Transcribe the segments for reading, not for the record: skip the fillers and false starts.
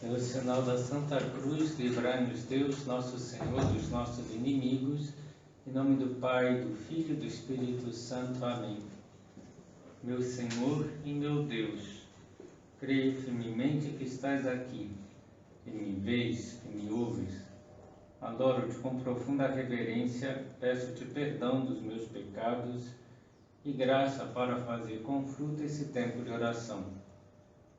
Pelo sinal da Santa Cruz, livrai-nos Deus, nosso Senhor, dos nossos inimigos. Em nome do Pai, do Filho e do Espírito Santo. Amém. Meu Senhor e meu Deus, creio firmemente que estás aqui, que me vês, que me ouves. Adoro-te com profunda reverência, peço-te perdão dos meus pecados e graça para fazer com fruto esse tempo de oração.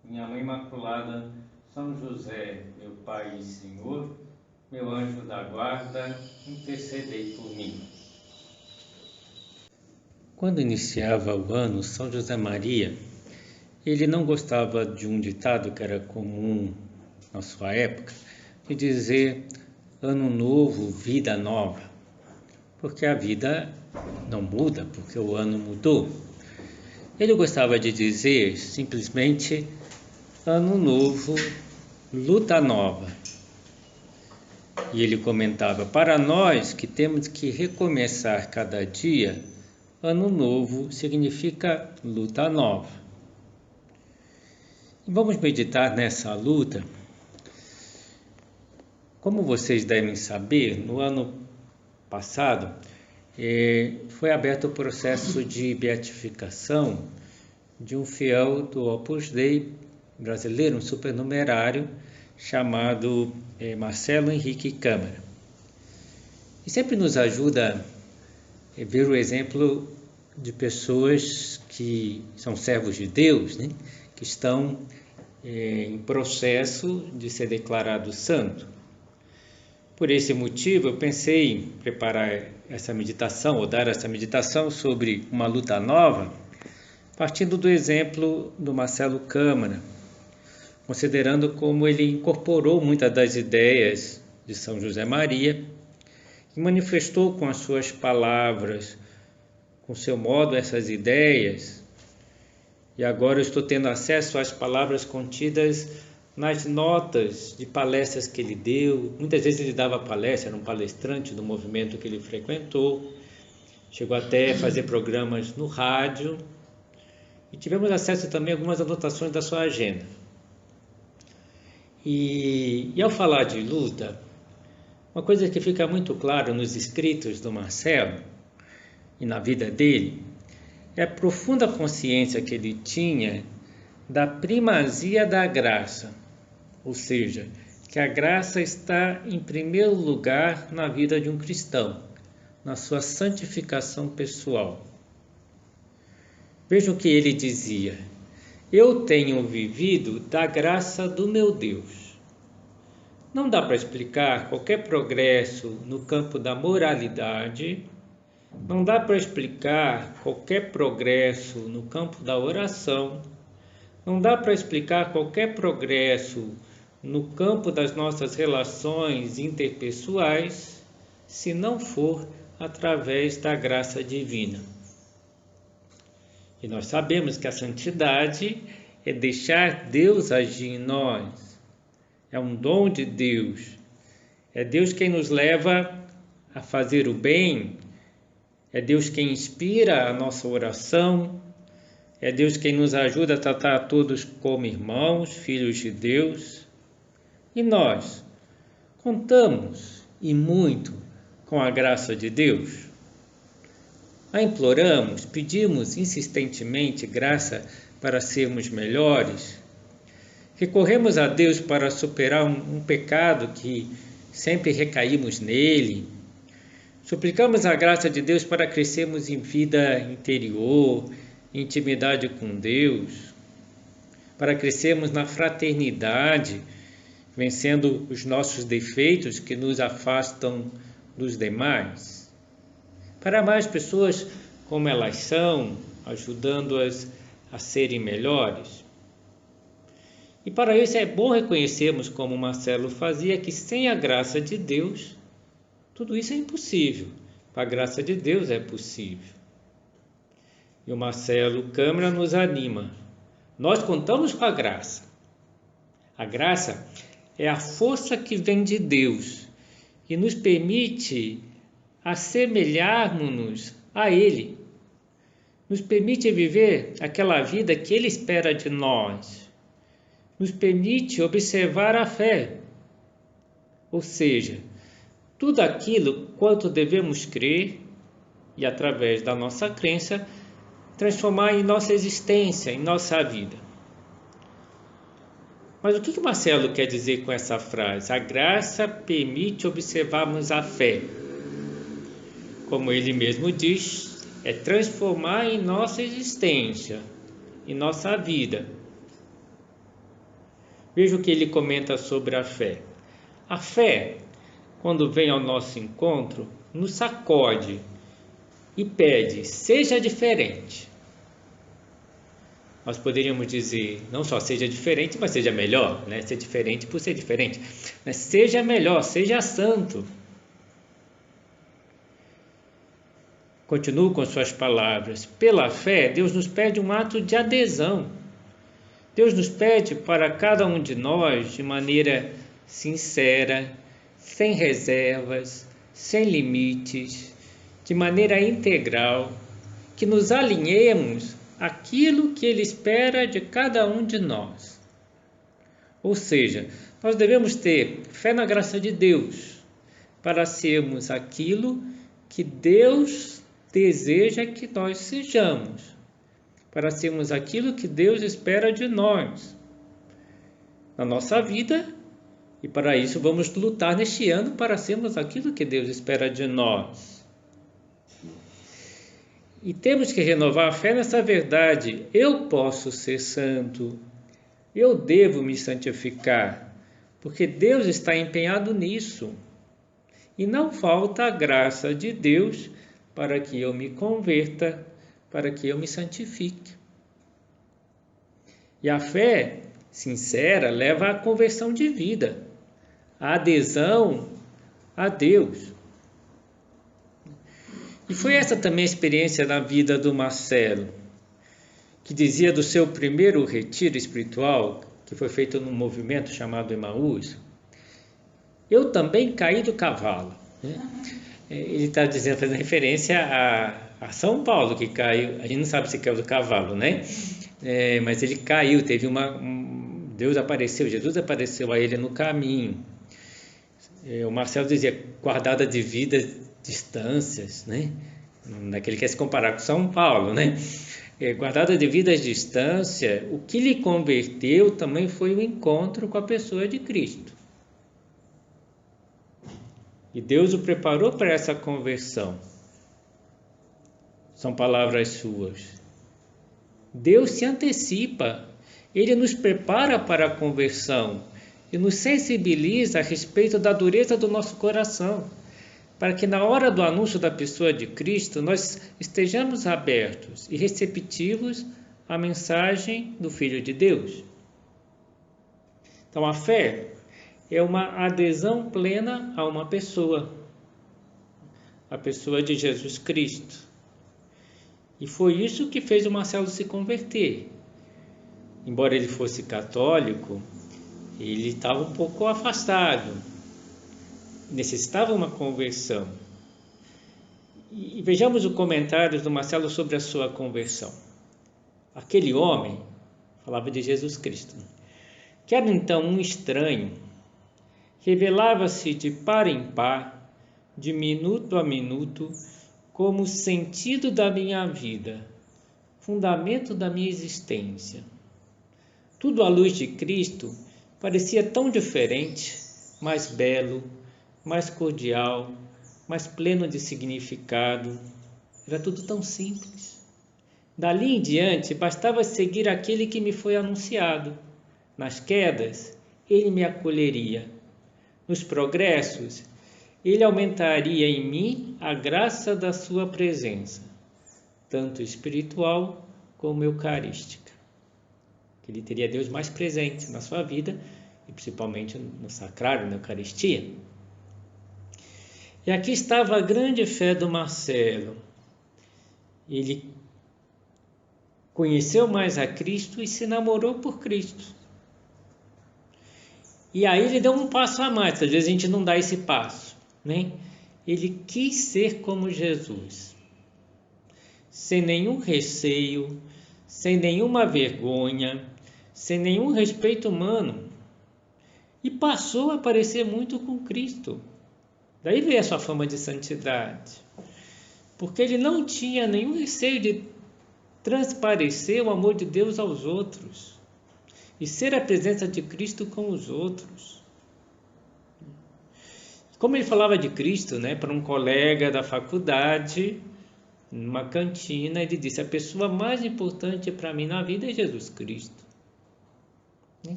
Minha Mãe Imaculada, São José, meu Pai e Senhor, meu anjo da guarda, intercedei por mim. Quando iniciava o ano, São José Maria, ele não gostava de um ditado que era comum na sua época, de dizer ano novo, vida nova, porque a vida não muda, porque o ano mudou. Ele gostava de dizer simplesmente ano novo, luta nova. E ele comentava, para nós que temos que recomeçar cada dia, ano novo significa luta nova. E vamos meditar nessa luta. Como vocês devem saber, no ano passado foi aberto o processo de beatificação de um fiel do Opus Dei brasileiro, um supernumerário, chamado Marcelo Henrique Câmara. E sempre nos ajuda a ver o exemplo de pessoas que são servos de Deus, né? Que estão em processo de ser declarado santo. Por esse motivo, eu pensei em preparar essa meditação, ou dar essa meditação sobre uma luta nova, partindo do exemplo do Marcelo Câmara, considerando como ele incorporou muitas das ideias de São José Maria e manifestou com as suas palavras, com seu modo, essas ideias. E agora eu estou tendo acesso às palavras contidas nas notas de palestras que ele deu. Muitas vezes ele dava palestra, era um palestrante do movimento que ele frequentou, chegou até a fazer programas no rádio, e tivemos acesso também a algumas anotações da sua agenda. E ao falar de luta, uma coisa que fica muito claro nos escritos do Marcelo e na vida dele é a profunda consciência que ele tinha da primazia da graça, ou seja, que a graça está em primeiro lugar na vida de um cristão, na sua santificação pessoal. Vejam o que ele dizia: eu tenho vivido da graça do meu Deus. Não dá para explicar qualquer progresso no campo da moralidade, não dá para explicar qualquer progresso no campo da oração, não dá para explicar qualquer progresso no campo das nossas relações interpessoais, se não for através da graça divina. E nós sabemos que a santidade é deixar Deus agir em nós. É um dom de Deus. É Deus quem nos leva a fazer o bem. É Deus quem inspira a nossa oração. É Deus quem nos ajuda a tratar a todos como irmãos, filhos de Deus. E nós contamos, e muito, com a graça de Deus. A imploramos, pedimos insistentemente graça para sermos melhores. Recorremos a Deus para superar um pecado que sempre recaímos nele. Suplicamos a graça de Deus para crescermos em vida interior, em intimidade com Deus, para crescermos na fraternidade, vencendo os nossos defeitos que nos afastam dos demais, para amar as pessoas como elas são, ajudando-as a serem melhores. E para isso é bom reconhecermos, como Marcelo fazia, que sem a graça de Deus, tudo isso é impossível. Com a graça de Deus é possível. E o Marcelo Câmara nos anima. Nós contamos com a graça. A graça é a força que vem de Deus e nos permite assemelharmos-nos a Ele. Nos permite viver aquela vida que Ele espera de nós. nos permite observar a fé, ou seja, tudo aquilo quanto devemos crer e, através da nossa crença, transformar em nossa existência, em nossa vida. Mas o que Marcelo quer dizer com essa frase? A graça permite observarmos a fé. Como ele mesmo diz, é transformar em nossa existência, em nossa vida. Veja o que ele comenta sobre a fé. A fé, quando vem ao nosso encontro, nos sacode e pede, seja diferente. Nós poderíamos dizer, não só seja diferente, mas seja melhor, né? Ser diferente por ser diferente. Mas seja melhor, seja santo. Continuo com suas palavras. Pela fé, Deus nos pede um ato de adesão. Deus nos pede para cada um de nós, de maneira sincera, sem reservas, sem limites, de maneira integral, que nos alinhemos àquilo que Ele espera de cada um de nós. Ou seja, nós devemos ter fé na graça de Deus para sermos aquilo que Deus deseja que nós sejamos, para sermos aquilo que Deus espera de nós na nossa vida, e para isso vamos lutar neste ano para sermos aquilo que Deus espera de nós. E temos que renovar a fé nessa verdade. Eu posso ser santo, eu devo me santificar, porque Deus está empenhado nisso. E não falta a graça de Deus para que eu me converta, para que eu me santifique. E a fé sincera leva à conversão de vida, à adesão a Deus. E foi essa também a experiência na vida do Marcelo, que dizia do seu primeiro retiro espiritual, que foi feito num movimento chamado Emaús: eu também caí do cavalo. Ele está dizendo, fazendo referência a São Paulo, que caiu. A gente não sabe se caiu do cavalo, né? Mas ele caiu, teve Deus apareceu, Jesus apareceu a ele no caminho. O Marcelo dizia, guardada de vida, distâncias, né? Naquele que quer se comparar com São Paulo, né? Guardada de vida à distância, o que lhe converteu também foi o encontro com a pessoa de Cristo. E Deus o preparou para essa conversão. São palavras suas. Deus se antecipa, Ele nos prepara para a conversão e nos sensibiliza a respeito da dureza do nosso coração, para que na hora do anúncio da pessoa de Cristo nós estejamos abertos e receptivos à mensagem do Filho de Deus. Então a fé é uma adesão plena a uma pessoa, a pessoa de Jesus Cristo. E foi isso que fez o Marcelo se converter. Embora ele fosse católico, ele estava um pouco afastado, necessitava uma conversão. E vejamos os comentários do Marcelo sobre a sua conversão. Aquele homem falava de Jesus Cristo, que era então um estranho, revelava-se de par em par, de minuto a minuto, como sentido da minha vida, fundamento da minha existência. Tudo à luz de Cristo parecia tão diferente, mais belo, mais cordial, mais pleno de significado. Era tudo tão simples. Dali em diante, bastava seguir aquele que me foi anunciado. Nas quedas, ele me acolheria. Nos progressos, ele aumentaria em mim a graça da sua presença, tanto espiritual como eucarística. Que ele teria Deus mais presente na sua vida, e principalmente no sacrário, na Eucaristia. E aqui estava a grande fé do Marcelo. Ele conheceu mais a Cristo e se namorou por Cristo. E aí ele deu um passo a mais, às vezes a gente não dá esse passo, né? Ele quis ser como Jesus, sem nenhum receio, sem nenhuma vergonha, sem nenhum respeito humano, e passou a parecer muito com Cristo. Daí veio a sua fama de santidade, porque ele não tinha nenhum receio de transparecer o amor de Deus aos outros e ser a presença de Cristo com os outros. Como ele falava de Cristo, né, para um colega da faculdade, numa cantina, ele disse: a pessoa mais importante para mim na vida é Jesus Cristo.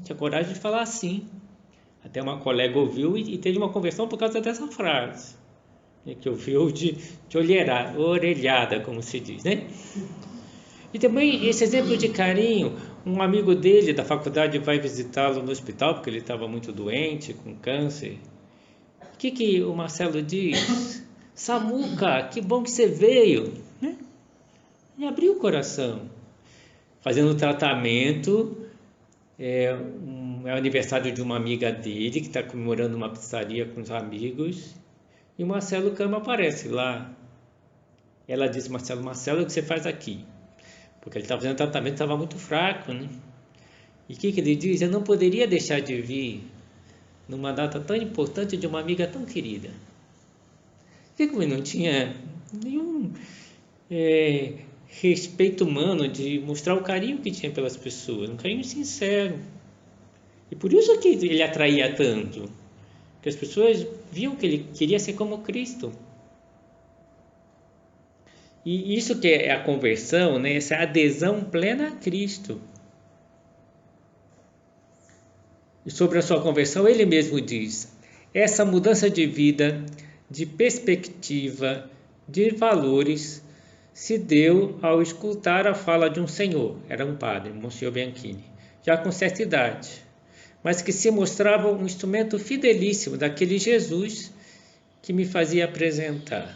Tinha coragem de falar assim. Até uma colega ouviu e teve uma conversão por causa dessa frase, que ouviu de orelhada, como se diz, né? E também esse exemplo de carinho, um amigo dele da faculdade vai visitá-lo no hospital, porque ele estava muito doente, com câncer. O que o Marcelo diz? Samuca, que bom que você veio, né? E abriu o coração, fazendo tratamento. É o aniversário de uma amiga dele, que está comemorando uma pizzaria com os amigos, e o Marcelo Cama aparece lá. Ela disse: Marcelo, o que você faz aqui? Porque ele estava fazendo tratamento, estava muito fraco, né? E o que ele diz? Eu não poderia deixar de vir numa data tão importante de uma amiga tão querida. E como ele não tinha nenhum respeito humano de mostrar o carinho que tinha pelas pessoas, um carinho sincero. E por isso que ele atraía tanto, porque as pessoas viam que ele queria ser como Cristo. E isso que é a conversão, né? Essa adesão plena a Cristo. E sobre a sua conversão, ele mesmo diz: essa mudança de vida, de perspectiva, de valores, se deu ao escutar a fala de um senhor, era um padre, Monsieur Bianchini, já com certa idade, mas que se mostrava um instrumento fidelíssimo daquele Jesus que me fazia apresentar.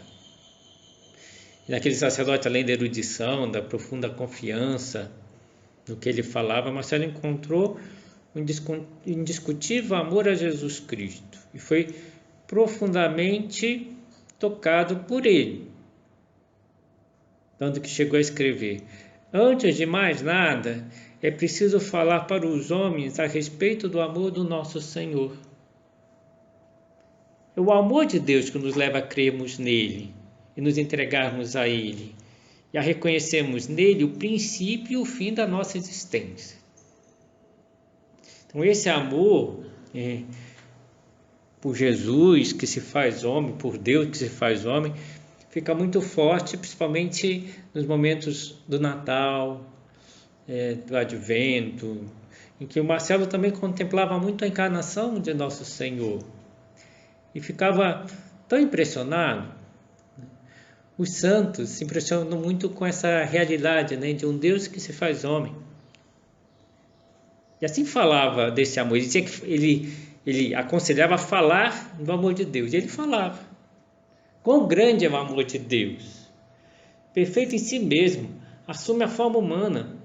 E naquele sacerdote, além da erudição, da profunda confiança no que ele falava, Marcelo encontrou um indiscutível amor a Jesus Cristo e foi profundamente tocado por ele, tanto que chegou a escrever: antes de mais nada, é preciso falar para os homens a respeito do amor do nosso Senhor. É o amor de Deus que nos leva a crermos nele e nos entregarmos a ele e a reconhecermos nele o princípio e o fim da nossa existência. Então esse amor por Jesus que se faz homem, por Deus que se faz homem, fica muito forte, principalmente nos momentos do Natal, do Advento, em que o Marcelo também contemplava muito a encarnação de Nosso Senhor e ficava tão impressionado. Os santos se impressionam muito com essa realidade, né, de um Deus que se faz homem. E assim falava desse amor. Ele dizia que ele aconselhava falar do amor de Deus. E ele falava. Quão grande é o amor de Deus! Perfeito em si mesmo, assume a forma humana,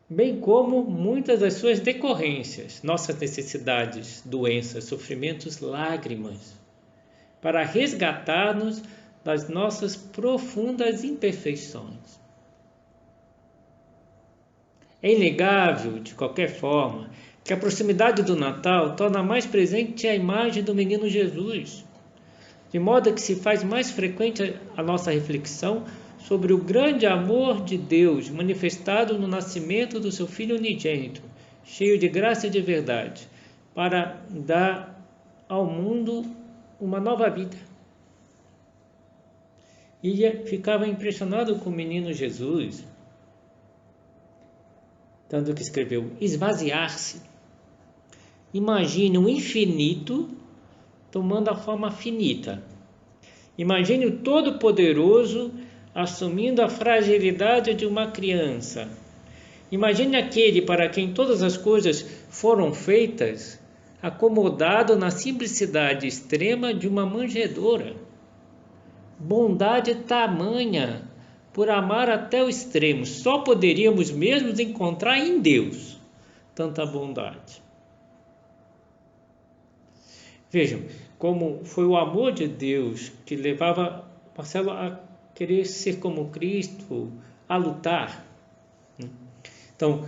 bem como muitas das suas decorrências, nossas necessidades, doenças, sofrimentos, lágrimas, para resgatar-nos das nossas profundas imperfeições. É inegável, de qualquer forma, que a proximidade do Natal torna mais presente a imagem do menino Jesus, de modo que se faz mais frequente a nossa reflexão sobre o grande amor de Deus manifestado no nascimento do seu Filho unigênito, cheio de graça e de verdade, para dar ao mundo uma nova vida. E ficava impressionado com o menino Jesus, tanto que escreveu: esvaziar-se. Imagine o infinito tomando a forma finita. Imagine o Todo-Poderoso assumindo a fragilidade de uma criança. Imagine aquele para quem todas as coisas foram feitas, acomodado na simplicidade extrema de uma manjedoura. Bondade tamanha, por amar até o extremo, só poderíamos mesmo encontrar em Deus tanta bondade. Vejam como foi o amor de Deus que levava Marcelo a querer ser como Cristo, a lutar. Então,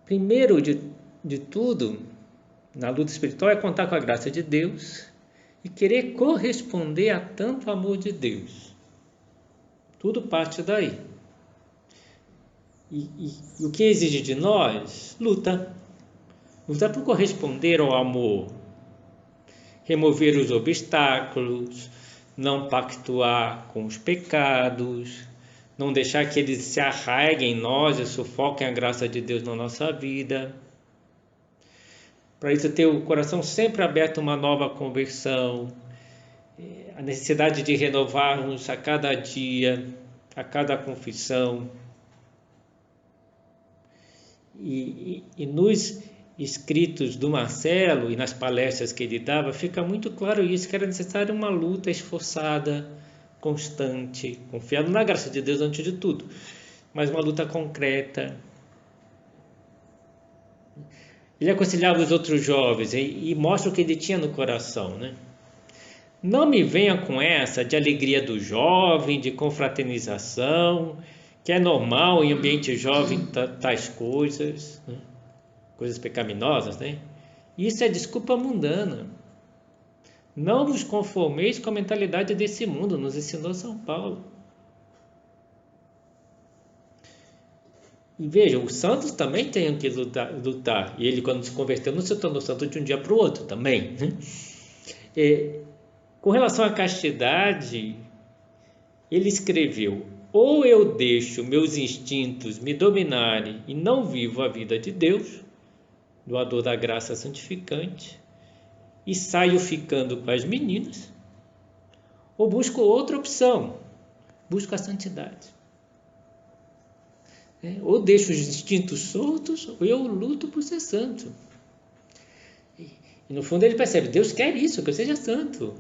primeiro de tudo, na luta espiritual, é contar com a graça de Deus e querer corresponder a tanto amor de Deus. Tudo parte daí. E o que exige de nós? Luta. Luta por corresponder ao amor. Remover os obstáculos, não pactuar com os pecados, não deixar que eles se arraiguem em nós e sufoquem a graça de Deus na nossa vida. Para isso, ter o coração sempre aberto a uma nova conversão, a necessidade de renovarmos a cada dia, a cada confissão. E nos escritos do Marcelo e nas palestras que ele dava, fica muito claro isso, que era necessária uma luta esforçada, constante, confiando na graça de Deus antes de tudo, mas uma luta concreta. Ele aconselhava os outros jovens e mostra o que ele tinha no coração, né? Não me venha com essa de alegria do jovem, de confraternização, que é normal em ambiente jovem tais coisas, né? Coisas pecaminosas, né? Isso é desculpa mundana. Não vos conformeis com a mentalidade desse mundo, nos ensinou São Paulo. E veja, os santos também têm que lutar. E ele, quando se converteu, não se tornou santo de um dia para o outro também, né? Com relação à castidade, ele escreveu: ou eu deixo meus instintos me dominarem e não vivo a vida de Deus, doador da graça santificante, e saio ficando com as meninas, ou busco outra opção, busco a santidade. Ou deixo os instintos soltos, ou eu luto por ser santo. E no fundo ele percebe, Deus quer isso, que eu seja santo.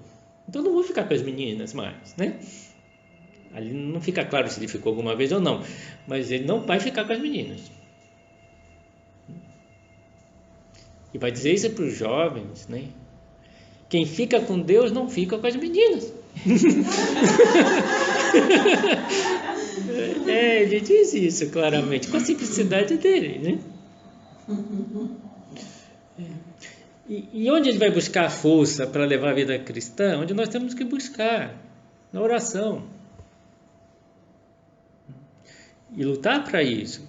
Então não vou ficar com as meninas mais, né? Ali não fica claro se ele ficou alguma vez ou não, mas ele não vai ficar com as meninas. E vai dizer isso para os jovens, né? Quem fica com Deus não fica com as meninas. Ele diz isso claramente, com a simplicidade dele, né? E onde ele vai buscar a força para levar a vida cristã? Onde nós temos que buscar, na oração. E lutar para isso.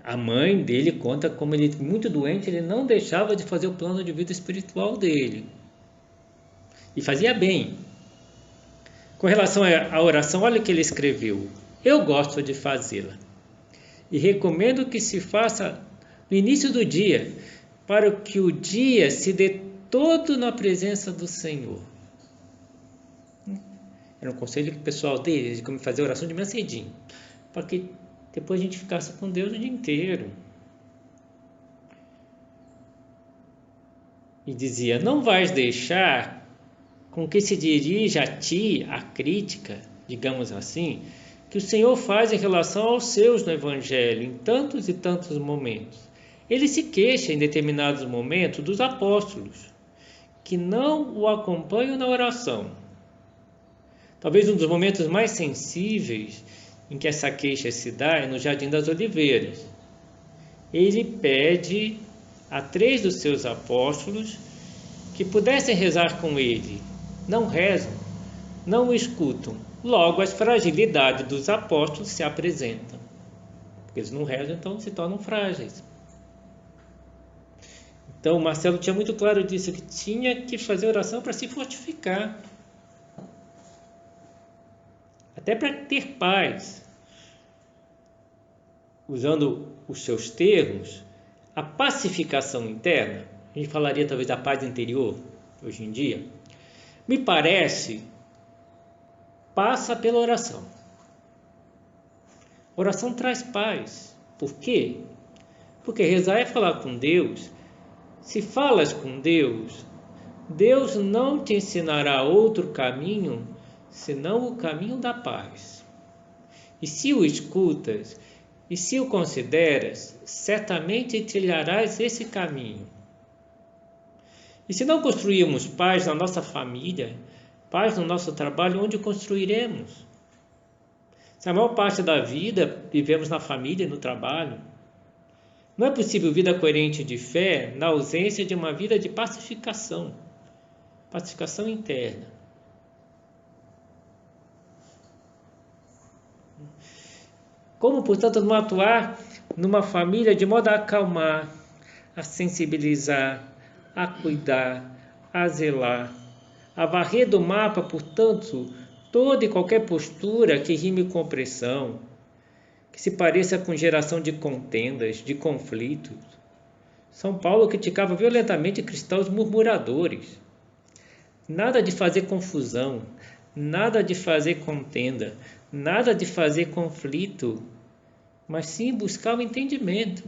A mãe dele conta como ele, muito doente, ele não deixava de fazer o plano de vida espiritual dele. E fazia bem. Com relação à oração, olha o que ele escreveu. Eu gosto de fazê-la. E recomendo que se faça no início do dia, para que o dia se dê todo na presença do Senhor. Era um conselho pessoal dele, de como fazer oração de manhã cedinho, para que depois a gente ficasse com Deus o dia inteiro. E dizia, não vais deixar com que se dirija a ti a crítica, digamos assim, que o Senhor faz em relação aos seus no Evangelho, em tantos e tantos momentos. Ele se queixa em determinados momentos dos apóstolos, que não o acompanham na oração. Talvez um dos momentos mais sensíveis em que essa queixa se dá é no Jardim das Oliveiras. Ele pede a 3 dos seus apóstolos que pudessem rezar com ele. Não rezam, não o escutam. Logo, as fragilidades dos apóstolos se apresentam. Porque eles não rezam, então se tornam frágeis. Então, Marcelo tinha muito claro disso, que tinha que fazer oração para se fortificar. Até para ter paz. Usando os seus termos, a pacificação interna, a gente falaria talvez da paz interior, hoje em dia, me parece, passa pela oração. Oração traz paz. Por quê? Porque rezar é falar com Deus. Se falas com Deus, Deus não te ensinará outro caminho, senão o caminho da paz. E se o escutas, e se o consideras, certamente trilharás esse caminho. E se não construirmos paz na nossa família, paz no nosso trabalho, onde construiremos? Se a maior parte da vida vivemos na família e no trabalho, Não é possível vida coerente de fé na ausência de uma vida de pacificação interna. Como, portanto, não atuar numa família de modo a acalmar, a sensibilizar, a cuidar, a zelar, a varrer do mapa, portanto, toda e qualquer postura que rime com opressão, que se pareça com geração de contendas, de conflitos. São Paulo criticava violentamente cristãos murmuradores. Nada de fazer confusão, nada de fazer contenda, nada de fazer conflito, mas sim buscar o entendimento.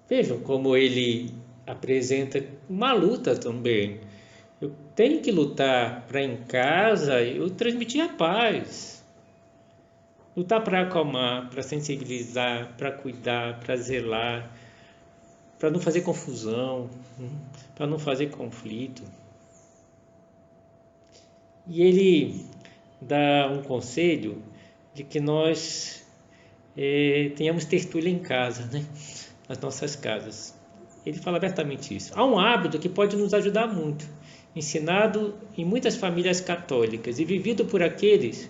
Vejam como ele apresenta uma luta também. Eu tenho que lutar para em casa eu transmitir a paz. Lutar para acalmar, para sensibilizar, para cuidar, para zelar, para não fazer confusão, para não fazer conflito. E ele dá um conselho de que nós tenhamos tertúlia em casa, né? Nas nossas casas. Ele fala abertamente isso. Há um hábito que pode nos ajudar muito, ensinado em muitas famílias católicas e vivido por aqueles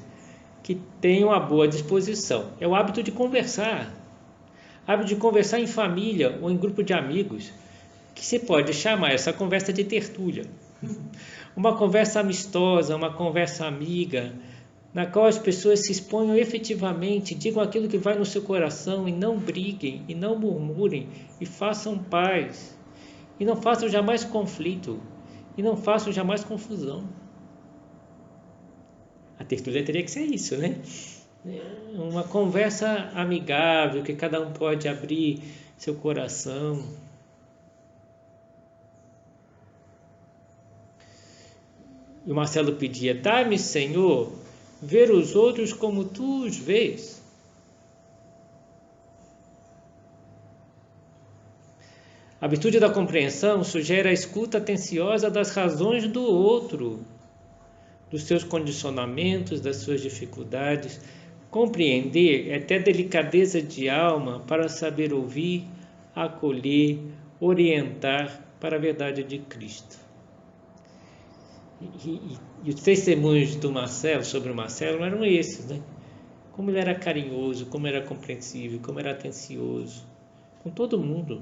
que têm uma boa disposição. É o hábito de conversar. Hábito de conversar em família ou em grupo de amigos, que se pode chamar essa conversa de tertúlia. Uma conversa amistosa, uma conversa amiga, na qual as pessoas se exponham efetivamente, digam aquilo que vai no seu coração e não briguem, e não murmurem, e façam paz, e não façam jamais conflito, e não façam jamais confusão. A tertúlia teria que ser isso, né? Uma conversa amigável, que cada um pode abrir seu coração. E o Marcelo pedia: dá-me, Senhor, ver os outros como tu os vês. A virtude da compreensão sugere a escuta atenciosa das razões do outro, dos seus condicionamentos, das suas dificuldades. Compreender é ter delicadeza de alma para saber ouvir, acolher, orientar para a verdade de Cristo. E os testemunhos do Marcelo, sobre o Marcelo, eram esses, né? Como ele era carinhoso, como era compreensível, como era atencioso com todo mundo.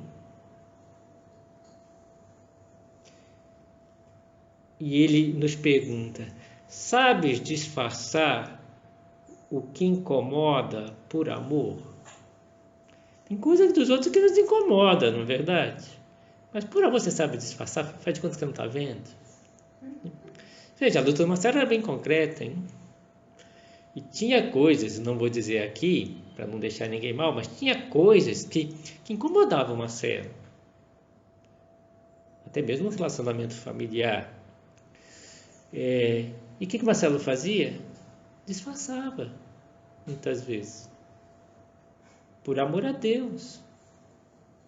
E ele nos pergunta: sabes disfarçar o que incomoda por amor? Tem coisas dos outros que nos incomodam, não é verdade? Mas por amor você sabe disfarçar? Faz de conta que você não está vendo. Veja, a luta do Marcelo era bem concreta, hein? E tinha coisas, não vou dizer aqui, para não deixar ninguém mal, mas tinha coisas que incomodavam o Marcelo. Até mesmo no relacionamento familiar. E o que o Marcelo fazia? Disfarçava, muitas vezes. Por amor a Deus.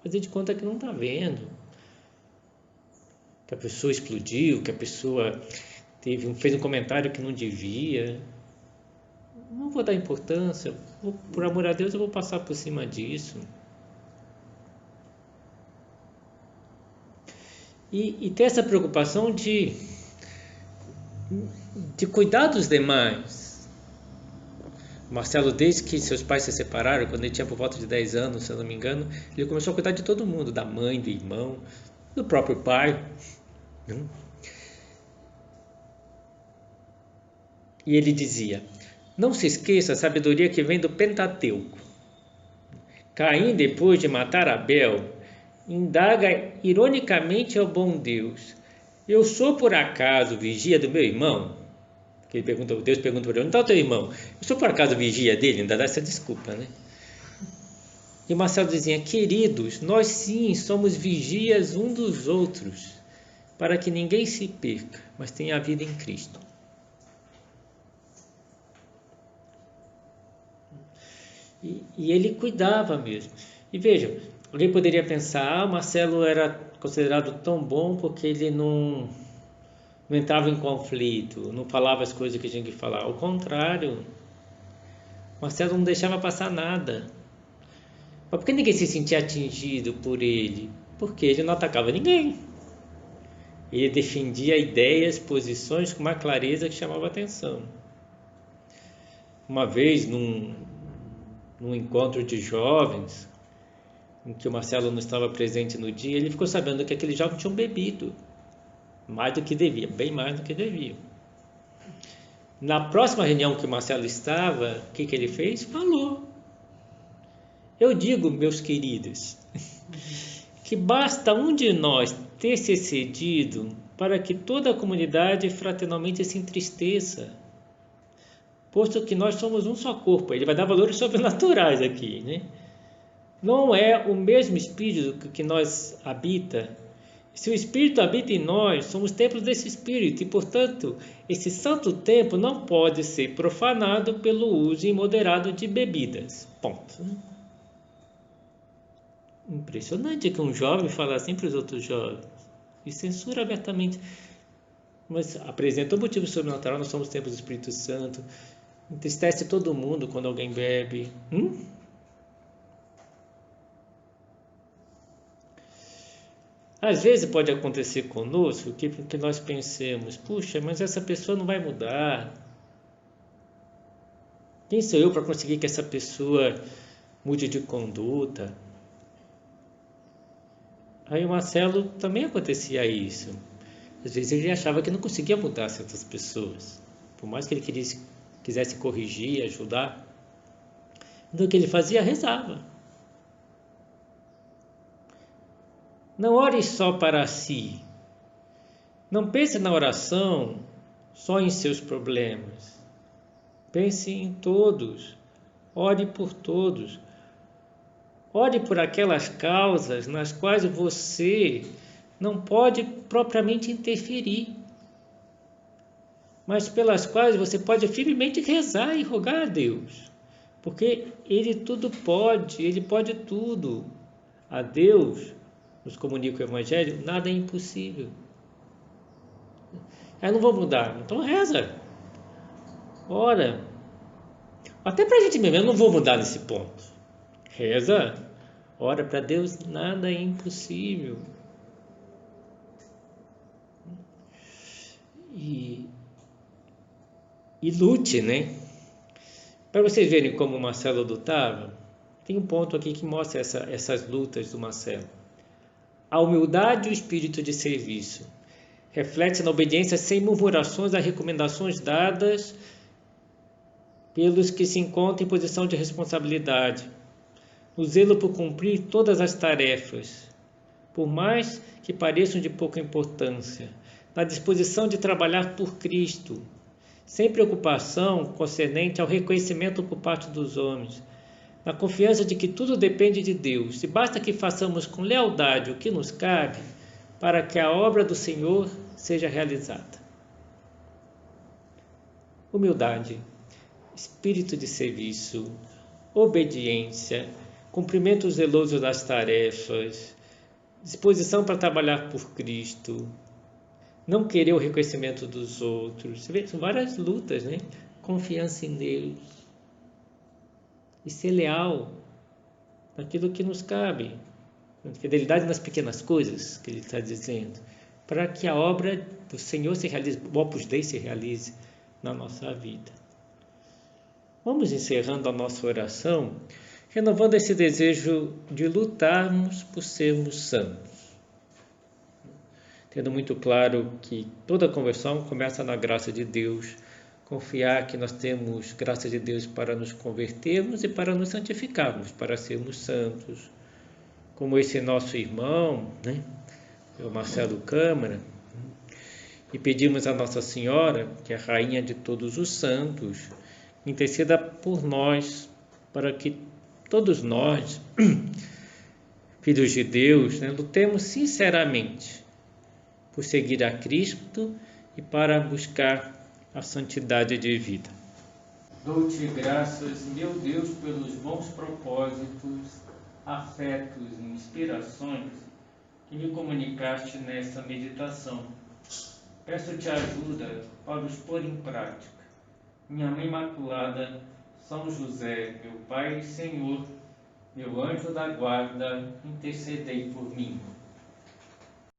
Fazer de conta que não está vendo. Que a pessoa explodiu, que a pessoa fez um comentário que não devia. Não vou dar importância. Por amor a Deus, eu vou passar por cima disso. E ter essa preocupação de cuidar dos demais. Marcelo, desde que seus pais se separaram, quando ele tinha por volta de 10 anos, se eu não me engano, ele começou a cuidar de todo mundo, da mãe, do irmão, do próprio pai. E ele dizia: não se esqueça a sabedoria que vem do Pentateuco. Caim, depois de matar Abel, indaga ironicamente ao bom Deus: eu sou por acaso vigia do meu irmão? Que Deus pergunta para ele: onde está o teu irmão? Eu sou por acaso vigia dele? Ainda dá essa desculpa, né? E Marcelo dizia: queridos, nós sim somos vigias um dos outros, para que ninguém se perca, mas tenha a vida em Cristo. E ele cuidava mesmo. E vejam, alguém poderia pensar: Marcelo era considerado tão bom porque ele não entrava em conflito, não falava as coisas que tinha que falar. Ao contrário, Marcelo não deixava passar nada. Mas por que ninguém se sentia atingido por ele? Porque ele não atacava ninguém. Ele defendia ideias, posições com uma clareza que chamava atenção. Uma vez, num encontro de jovens, em que o Marcelo não estava presente no dia, ele ficou sabendo que aqueles jovens tinham bebido mais do que devia, bem mais do que devia. Na próxima reunião que o Marcelo estava, o que ele fez? Falou. Eu digo, meus queridos, que basta um de nós ter se excedido para que toda a comunidade fraternalmente se entristeça, posto que nós somos um só corpo. Ele vai dar valores sobrenaturais aqui, né? Não é o mesmo Espírito que nós habita. Se o Espírito habita em nós, somos templos desse Espírito e, portanto, esse santo templo não pode ser profanado pelo uso imoderado de bebidas. Ponto. Impressionante que um jovem fala assim para os outros jovens e censura abertamente. Mas apresenta um motivo sobrenatural, nós somos templos do Espírito Santo. Entristece todo mundo quando alguém bebe. Às vezes pode acontecer conosco que nós pensemos, puxa, mas essa pessoa não vai mudar. Quem sou eu para conseguir que essa pessoa mude de conduta? Aí o Marcelo também acontecia isso. Às vezes ele achava que não conseguia mudar certas pessoas. Por mais que ele quisesse corrigir, ajudar. Então o que ele fazia? Rezava. Não ore só para si. Não pense na oração só em seus problemas. Pense em todos. Ore por todos. Ore por aquelas causas nas quais você não pode propriamente interferir, mas pelas quais você pode firmemente rezar e rogar a Deus, porque Ele tudo pode, Ele pode tudo. A Deus, nos comunica o Evangelho, nada é impossível. Eu não vou mudar, então reza, ora, até para a gente mesmo, eu não vou mudar nesse ponto. Reza, ora para Deus, nada é impossível. E lute, né? Para vocês verem como o Marcelo lutava, tem um ponto aqui que mostra essas lutas do Marcelo. A humildade e o espírito de serviço reflete na obediência sem murmurações às recomendações dadas pelos que se encontram em posição de responsabilidade, no zelo por cumprir todas as tarefas, por mais que pareçam de pouca importância, na disposição de trabalhar por Cristo, sem preocupação concernente ao reconhecimento por parte dos homens, na confiança de que tudo depende de Deus, e basta que façamos com lealdade o que nos cabe para que a obra do Senhor seja realizada. Humildade, espírito de serviço, obediência, cumprimento zeloso das tarefas, disposição para trabalhar por Cristo, não querer o reconhecimento dos outros. Você vê, são várias lutas, né? Confiança em Deus e ser leal naquilo que nos cabe. Fidelidade nas pequenas coisas, que ele está dizendo, para que a obra do Senhor se realize, o Opus Dei se realize na nossa vida. Vamos encerrando a nossa oração, renovando esse desejo de lutarmos por sermos santos. Tendo muito claro que toda conversão começa na graça de Deus, confiar que nós temos graça de Deus para nos convertermos e para nos santificarmos, para sermos santos. Como esse nosso irmão, né, o Marcelo Câmara, e pedimos a Nossa Senhora, que é a Rainha de todos os santos, interceda por nós, para que todos nós, filhos de Deus, né, lutemos sinceramente por seguir a Cristo e para buscar a santidade de vida. Dou-te graças, meu Deus, pelos bons propósitos, afetos e inspirações que me comunicaste nesta meditação. Peço-te ajuda para os pôr em prática. Minha Mãe Imaculada, São José, meu Pai e Senhor, meu anjo da guarda, intercedei por mim.